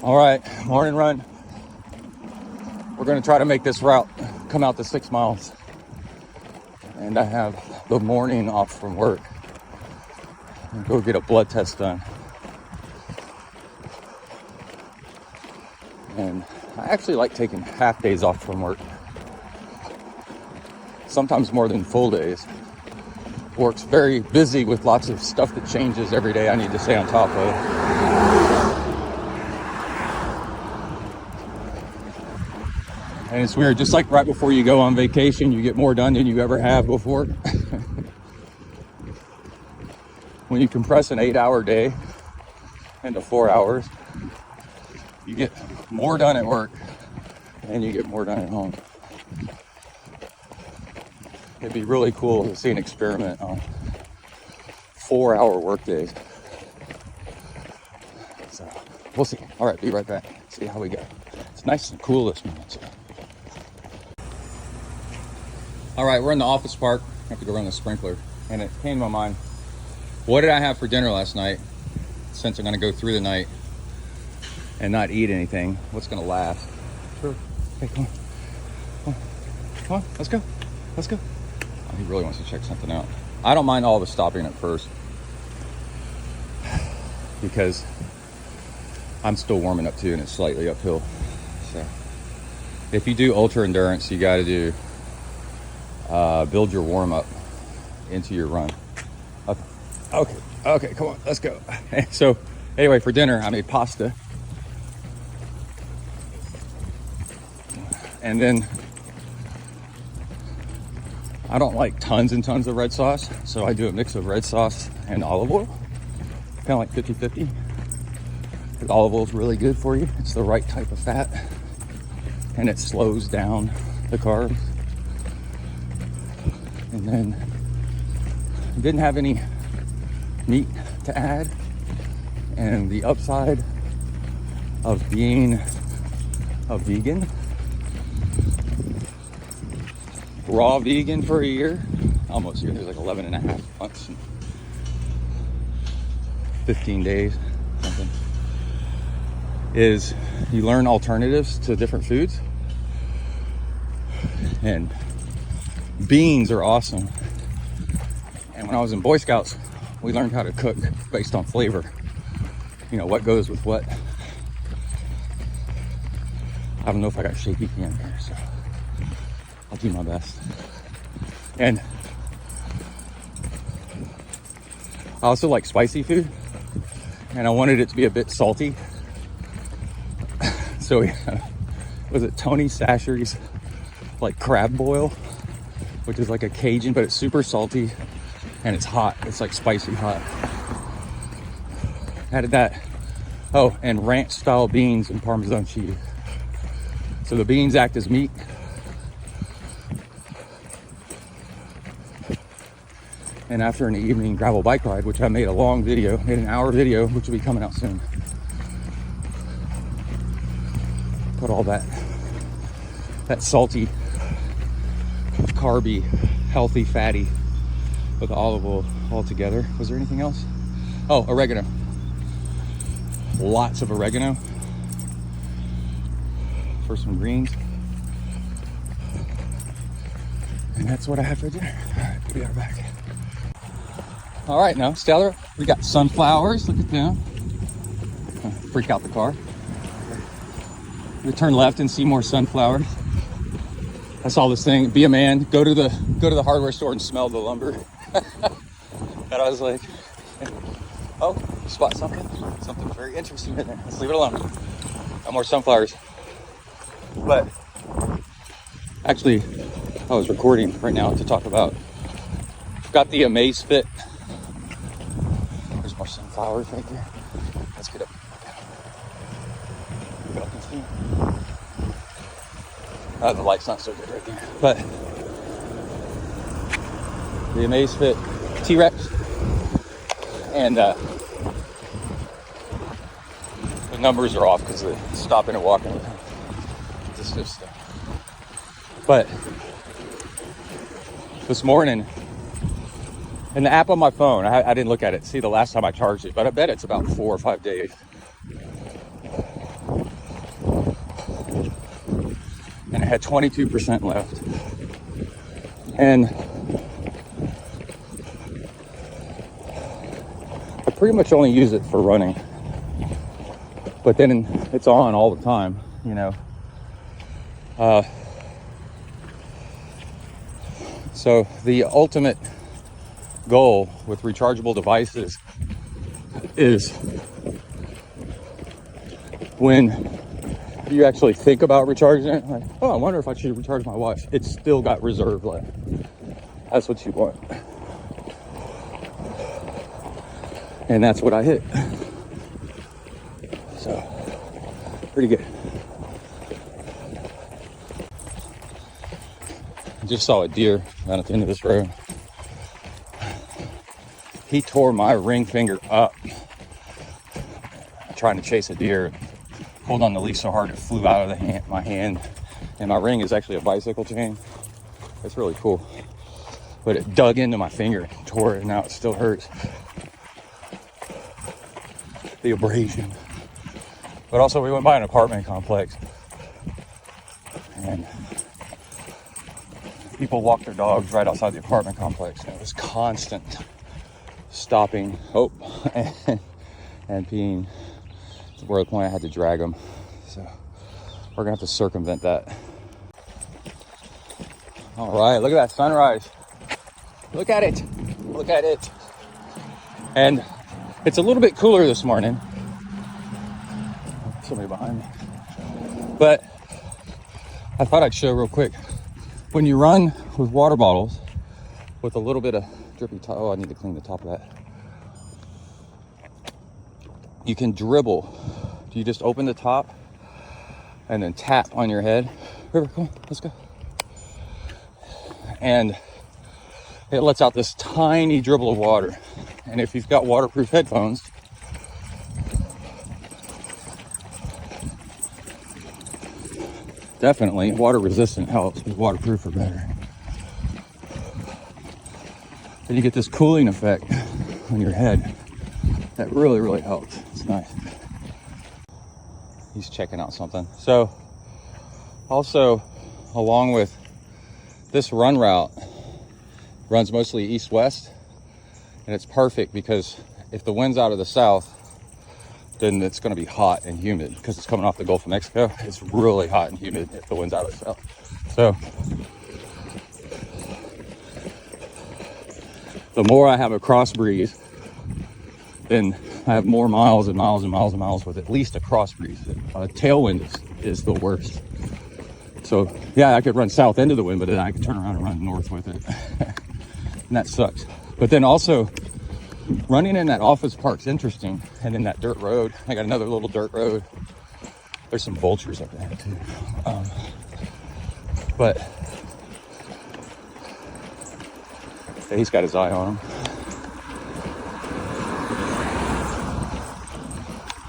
All right, morning run. We're gonna try to make this route come out to 6 miles. And I have the morning off from work and go get a blood test done. And I actually like taking half days off from work. Sometimes more than full days. Work's very busy with lots of stuff that changes every day I need to stay on top of. And it's weird, just like right before you go on vacation, you get more done than you ever have before. When you compress an 8-hour day into 4 hours, you get more done at work and you get more done at home. It'd be really cool to see an experiment on 4-hour work days. So we'll see. All right, be right back. See how we go. It's nice and cool this morning. So. All right, we're in the office park. I have to go run the sprinkler. And it came to my mind, what did I have for dinner last night? Since I'm gonna go through the night and not eat anything, what's gonna last? Sure. Hey, come on. Come on, let's go. Let's go. Oh, he really wants to check something out. I don't mind all the stopping at first because I'm still warming up too and it's slightly uphill. So if you do ultra endurance, you gotta do build your warm up into your run. Okay, come on, let's go. So anyway, for dinner, I made pasta. And then I don't like tons and tons of red sauce, so I do a mix of red sauce and olive oil, kind of like 50-50. Because olive oil is really good for you. It's the right type of fat, and it slows down the carbs. And then didn't have any meat to add, and the upside of being a vegan, raw vegan for a year, almost here, there's like 11 and a half months and 15 days, something, is you learn alternatives to different foods. And beans are awesome. And when I was in Boy Scouts, we learned how to cook based on flavor. You know, what goes with what. I don't know if I got shaky cam here, so I'll do my best. And I also like spicy food, and I wanted it to be a bit salty. So was it Tony Sasher's like crab boil, which is like a Cajun, but it's super salty and it's hot. It's like spicy hot. Added that. Oh, and ranch style beans and Parmesan cheese. So the beans act as meat. And after an evening gravel bike ride, which I made a long video, made an hour video, which will be coming out soon. Put all that salty, carby, healthy, fatty with olive oil all together. Was there anything else? Oh, oregano. Lots of oregano for some greens. And that's what I had for dinner. All right, we'll be right back. All right, now, Stellar, we got sunflowers. Look at them. Freak out the car. We turn left and see more sunflowers. I saw this thing, be a man, go to the hardware store and smell the lumber. And I was like, oh, spot something very interesting in there. Let's leave it alone. Got more sunflowers. But actually, I was recording right now to talk about, got the Amaze Fit. There's more sunflowers right there. Let's get up. Get up and see. The light's not so good right there. But the Amaze Fit T-Rex, and the numbers are off because of the stopping and walking. It's just but this morning, and the app on my phone, I didn't look at it, see the last time I charged it, but I bet it's about 4 or 5 days. and it had 22% left. And I pretty much only use it for running, but then it's on all the time, you know. So the ultimate goal with rechargeable devices is when you actually think about recharging it, like, oh, I wonder if I should recharge my watch. It's still got reserve left. That's what you want. And that's what I hit. So, pretty good. I just saw a deer down at the end of this road. He tore my ring finger up trying to chase a deer. Pulled on the leash so hard it flew out of my hand. And my ring is actually a bicycle chain. It's really cool. But it dug into my finger and tore it, and now it still hurts. The abrasion. But also we went by an apartment complex. And people walk their dogs right outside the apartment complex. And it was constant stopping, and peeing. To where the point I had to drag them. So we're gonna have to circumvent that. All right, look at that sunrise. Look at it. Look at it. And it's a little bit cooler this morning. Somebody behind me. But I thought I'd show real quick. When you run with water bottles with a little bit of drippy top, oh, I need to clean the top of that. You can dribble. You just open the top and then tap on your head. River, come on, let's go. And it lets out this tiny dribble of water. And if you've got waterproof headphones, definitely water resistant helps, but waterproof are better. And you get this cooling effect on your head. That really, really helps. It's nice. He's checking out something. So, also, along with this run route, runs mostly east-west, and it's perfect because if the wind's out of the south, then it's going to be hot and humid because it's coming off the Gulf of Mexico. It's really hot and humid if the wind's out of the south. So, the more I have a cross breeze, then I have more miles and miles and miles and miles with at least a cross breeze. Tailwind is the worst. So yeah, I could run south into the wind, but then I could turn around and run north with it. And that sucks. But then also running in that office park's interesting. And in that dirt road, I got another little dirt road. There's some vultures up there too. But yeah, he's got his eye on him.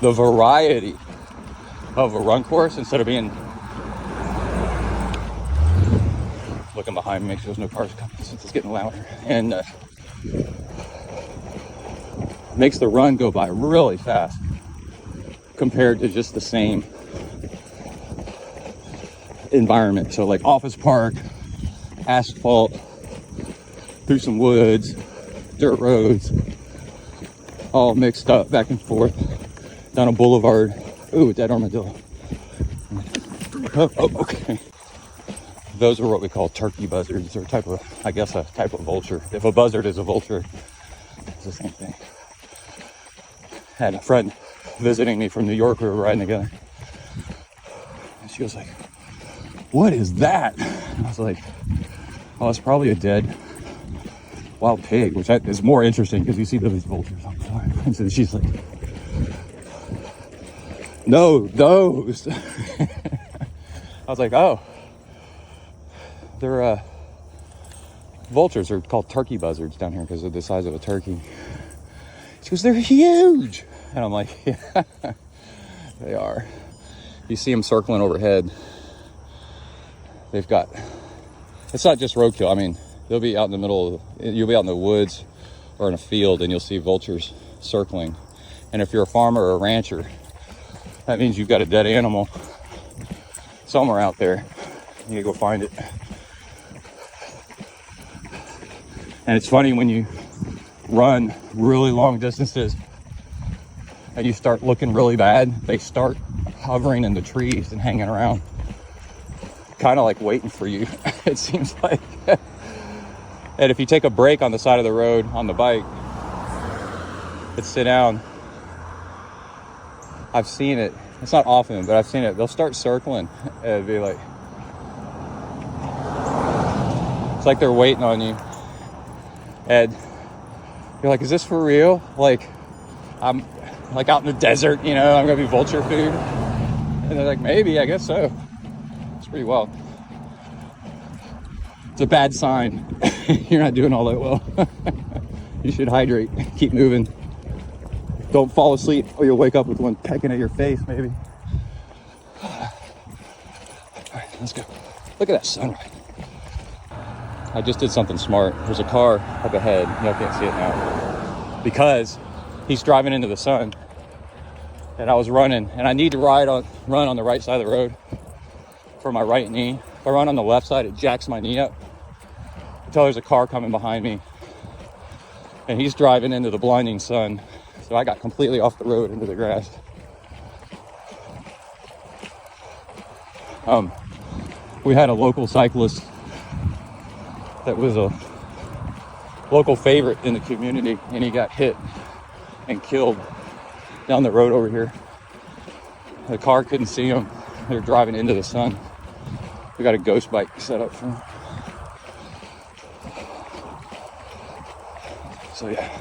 The variety of a run course, instead of being looking behind me, make sure there's no cars coming since it's getting louder, and makes the run go by really fast compared to just the same environment. So like office park, asphalt, through some woods, dirt roads, all mixed up back and forth. Down a boulevard. Ooh, dead armadillo. Oh, okay. Those are what we call turkey buzzards, or type of vulture. If a buzzard is a vulture, it's the same thing. I had a friend visiting me from New York. We were riding together. And she was like, "What is that?" And I was like, "Oh, it's probably a dead wild pig," which is more interesting because you see those vultures all the time. And so she's like, "No, those." I was like, "Oh, they're vultures are called turkey buzzards down here because of the size of a turkey." She goes, "They're huge." And I'm like, "Yeah, they are." You see them circling overhead. They've got, it's not just roadkill. I mean, they'll be out in the middle, you'll be out in the woods or in a field and you'll see vultures circling. And if you're a farmer or a rancher, that means you've got a dead animal somewhere out there. You need to go find it. And it's funny when you run really long distances and you start looking really bad, they start hovering in the trees and hanging around, kind of like waiting for you. It seems like. And if you take a break on the side of the road on the bike and sit down, I've seen it. It's not often, but I've seen it. They'll start circling and be like, it's like they're waiting on you. And you're like, is this for real? Like, I'm like out in the desert, you know, I'm gonna be vulture food. And they're like, maybe, I guess so. It's pretty wild. It's a bad sign. You're not doing all that well. You should hydrate, keep moving. Don't fall asleep or you'll wake up with one pecking at your face, maybe. All right, let's go. Look at that sunrise. I just did something smart. There's a car up ahead. Y'all can't see it now because he's driving into the sun. And I was running, and I need to run on the right side of the road for my right knee. If I run on the left side, it jacks my knee up until there's a car coming behind me. And he's driving into the blinding sun. So I got completely off the road into the grass. We had a local cyclist that was a local favorite in the community, and he got hit and killed down the road over here. The car couldn't see him. They were driving into the sun. We got a ghost bike set up for him. So yeah.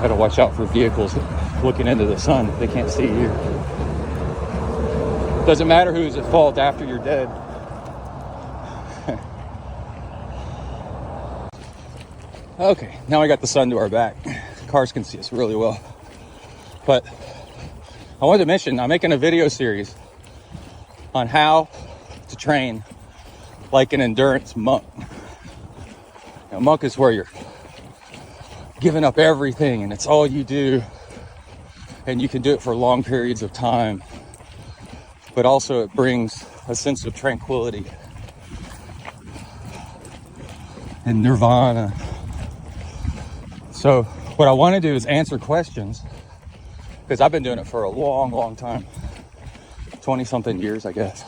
Gotta watch out for vehicles looking into the sun. They can't see you. Doesn't matter who's at fault after you're dead. Okay, now I got the sun to our back. Cars can see us really well. But I wanted to mention, I'm making a video series on how to train like an endurance monk. A monk is where you're giving up everything and it's all you do. And you can do it for long periods of time. But also it brings a sense of tranquility and nirvana. So what I want to do is answer questions, because I've been doing it for a long, long time. 20 something years, I guess.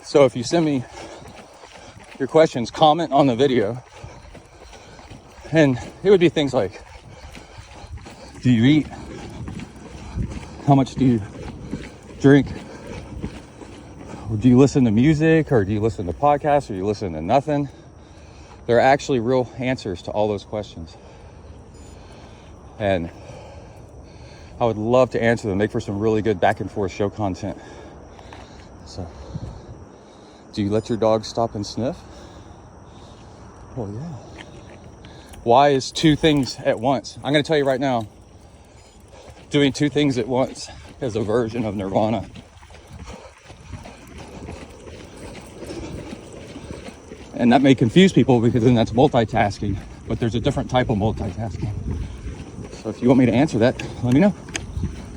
So if you send me your questions, comment on the video. And it would be things like, do you eat? How much do you drink? Or do you listen to music, or do you listen to podcasts, or do you listen to nothing? There are actually real answers to all those questions. And I would love to answer them, make for some really good back and forth show content. So, do you let your dog stop and sniff? Well, yeah. Why is two things at once? I'm going to tell you right now, doing two things at once is a version of nirvana. And that may confuse people, because then that's multitasking, but there's a different type of multitasking. So if you want me to answer that, let me know.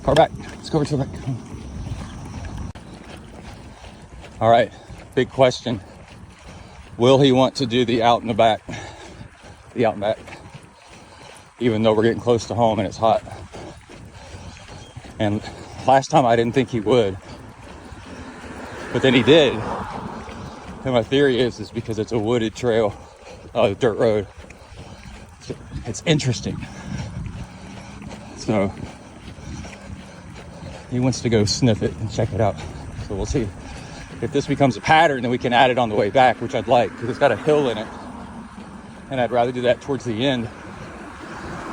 Car back. Let's go over to the back. All right, big question. Will he want to do the out and back? The out and back. Even though we're getting close to home and it's hot. And last time I didn't think he would. But then he did. And my theory is because it's a wooded trail, dirt road. It's interesting. So he wants to go sniff it and check it out. So we'll see. If this becomes a pattern, then we can add it on the way back, which I'd like, because it's got a hill in it. And I'd rather do that towards the end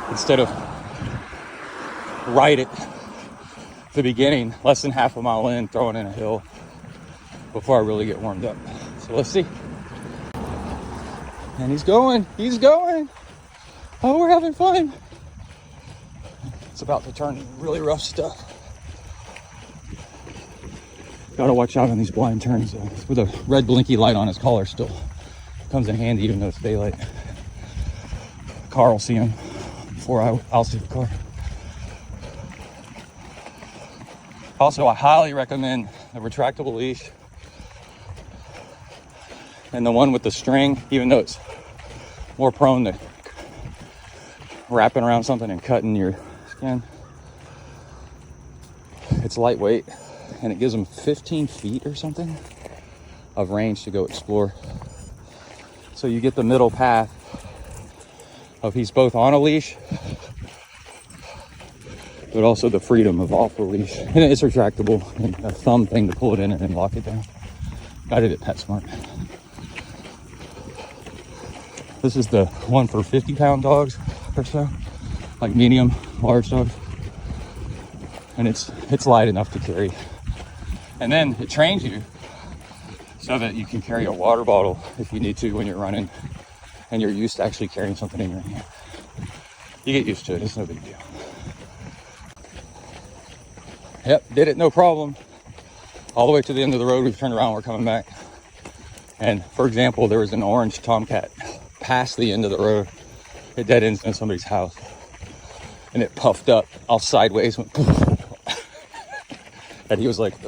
instead of right at the beginning, less than half a mile in, throwing in a hill before I really get warmed up. So let's see. And he's going. Oh, we're having fun. It's about to turn really rough stuff. Gotta watch out on these blind turns though. With a red blinky light on his collar still comes in handy, even though it's daylight. Car will see him before I'll see the car. Also, I highly recommend the retractable leash and the one with the string, even though it's more prone to wrapping around something and cutting your skin. It's lightweight and it gives them 15 feet or something of range to go explore. So you get the middle path of he's both on a leash, but also the freedom of off the leash. And it's retractable, and a thumb thing to pull it in and then lock it down. Got it at PetSmart. This is the one for 50-pound dogs or so, like medium, large dogs. And it's light enough to carry. And then it trains you so that you can carry a water bottle if you need to when you're running and you're used to actually carrying something in your hand. You get used to it, it's no big deal. Yep, did it, no problem. All the way to the end of the road, we've turned around, we're coming back. And for example, there was an orange tomcat past the end of the road. It dead ends in somebody's house. And it puffed up all sideways, went and he was like,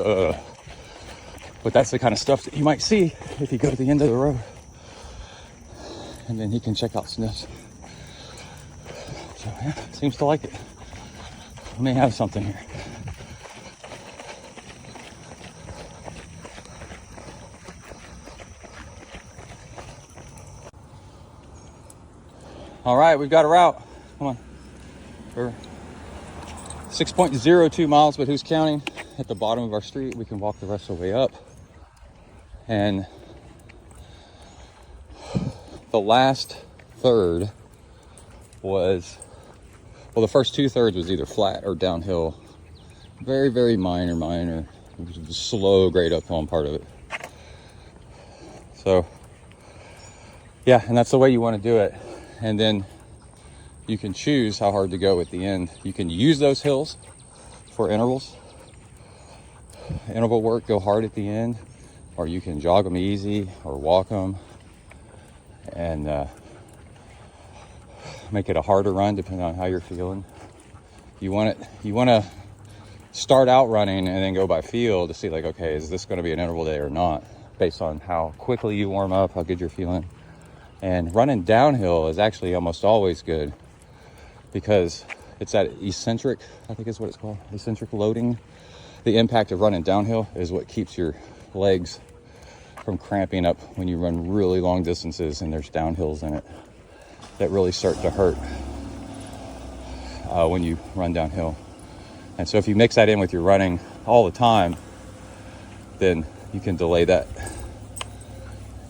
But that's the kind of stuff that you might see if you go to the end of the road. And then he can check out sniffs. So yeah, seems to like it. We may have something here. All right, we've got a route. Come on. We're 6.02 miles, but who's counting? At the bottom of our street, we can walk the rest of the way up. And the last third was, well, the first 2/3 was either flat or downhill. Very, very minor. It was a slow grade uphill on part of it. So, yeah, and that's the way you want to do it. And then you can choose how hard to go at the end. You can use those hills for intervals. Interval work, go hard at the end, or you can jog them easy or walk them and make it a harder run depending on how you're feeling. You want to start out running and then go by feel to see, like, okay, is this going to be an interval day or not, based on how quickly you warm up, how good you're feeling. And running downhill is actually almost always good because it's that eccentric, I think is what it's called, eccentric loading. The impact of running downhill is what keeps your legs from cramping up when you run really long distances and there's downhills in it that really start to hurt when you run downhill. And so if you mix that in with your running all the time, then you can delay that.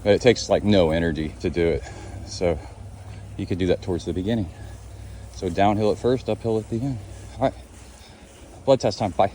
But it takes like no energy to do it. So you could do that towards the beginning. So downhill at first, uphill at the end. All right, blood test time, bye.